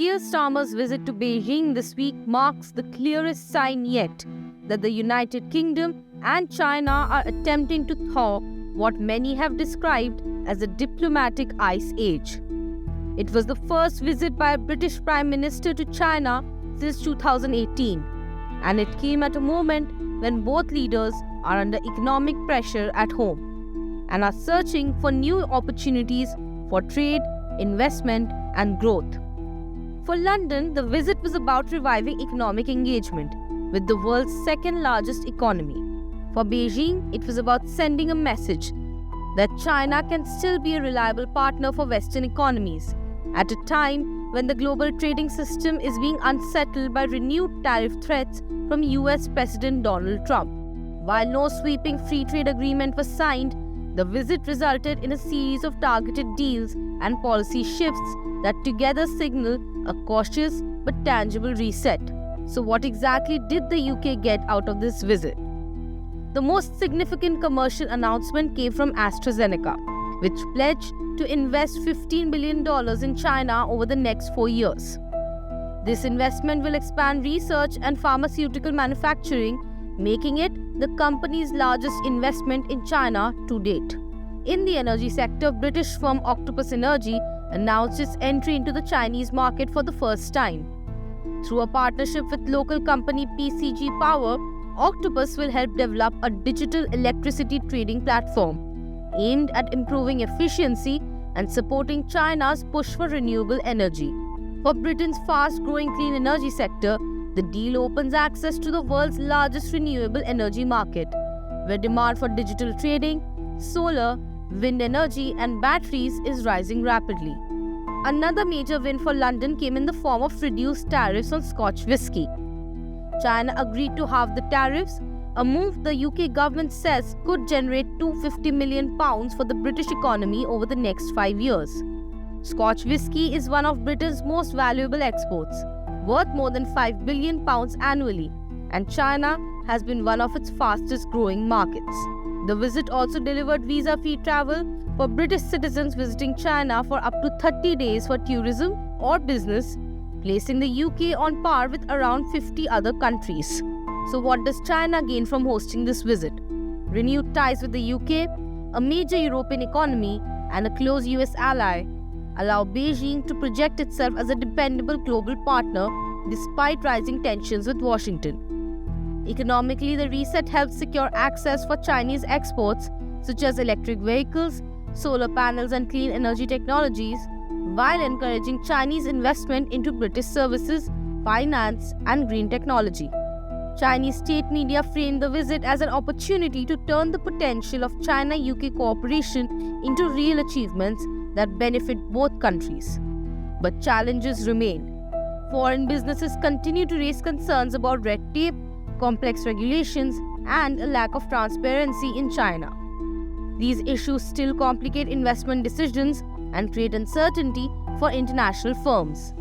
Keir Starmer's visit to Beijing this week marks the clearest sign yet that the United Kingdom and China are attempting to thaw what many have described as a diplomatic ice age. It was the first visit by a British Prime Minister to China since 2018, and it came at a moment when both leaders are under economic pressure at home and are searching for new opportunities for trade, investment, and growth. For London, the visit was about reviving economic engagement with the world's second largest economy. For Beijing, it was about sending a message that China can still be a reliable partner for Western economies at a time when the global trading system is being unsettled by renewed tariff threats from US President Donald Trump. While no sweeping free trade agreement was signed, the visit resulted in a series of targeted deals and policy shifts that together signal a cautious but tangible reset. So what exactly did the UK get out of this visit? The most significant commercial announcement came from AstraZeneca, which pledged to invest $15 billion in China over the next 4 years. This investment will expand research and pharmaceutical manufacturing, making it the company's largest investment in China to date. In the energy sector, British firm Octopus Energy announced its entry into the Chinese market for the first time. Through a partnership with local company PCG Power, Octopus will help develop a digital electricity trading platform aimed at improving efficiency and supporting China's push for renewable energy. For Britain's fast-growing clean energy sector, the deal opens access to the world's largest renewable energy market, where demand for digital trading, solar, wind energy, and batteries is rising rapidly. Another major win for London came in the form of reduced tariffs on Scotch whisky. China agreed to halve the tariffs, a move the UK government says could generate £250 million for the British economy over the next 5 years. Scotch whisky is one of Britain's most valuable exports, worth more than £5 billion annually, and China has been one of its fastest growing markets. The visit also delivered visa-free travel for British citizens visiting China for up to 30 days for tourism or business, placing the UK on par with around 50 other countries. So what does China gain from hosting this visit? Renewed ties with the UK, a major European economy, and a close US ally allow Beijing to project itself as a dependable global partner despite rising tensions with Washington. Economically, the reset helps secure access for Chinese exports such as electric vehicles, solar panels, and clean energy technologies, while encouraging Chinese investment into British services, finance, and green technology. Chinese state media framed the visit as an opportunity to turn the potential of China-UK cooperation into real achievements that benefit both countries. But challenges remain. Foreign businesses continue to raise concerns about red tape, complex regulations, and a lack of transparency in China. These issues still complicate investment decisions and create uncertainty for international firms.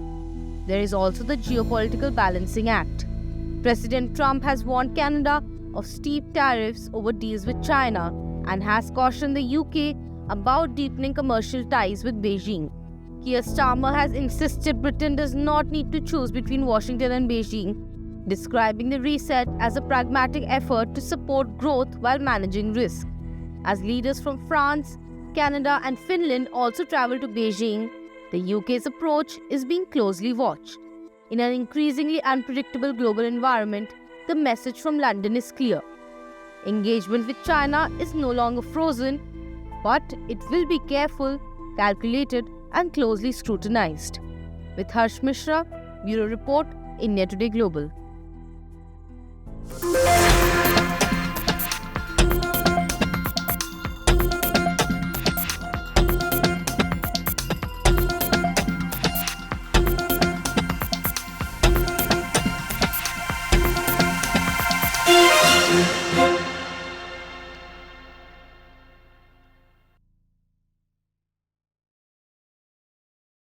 There is also the geopolitical balancing act. President Trump has warned Canada of steep tariffs over deals with China and has cautioned the UK about deepening commercial ties with Beijing. Keir Starmer has insisted Britain does not need to choose between Washington and Beijing, describing the reset as a pragmatic effort to support growth while managing risk. As leaders from France, Canada, and Finland also travel to Beijing, the UK's approach is being closely watched. In an increasingly unpredictable global environment, the message from London is clear. Engagement with China is no longer frozen, but it will be careful, calculated, and closely scrutinized. With Harsh Mishra, Bureau Report, India Today Global.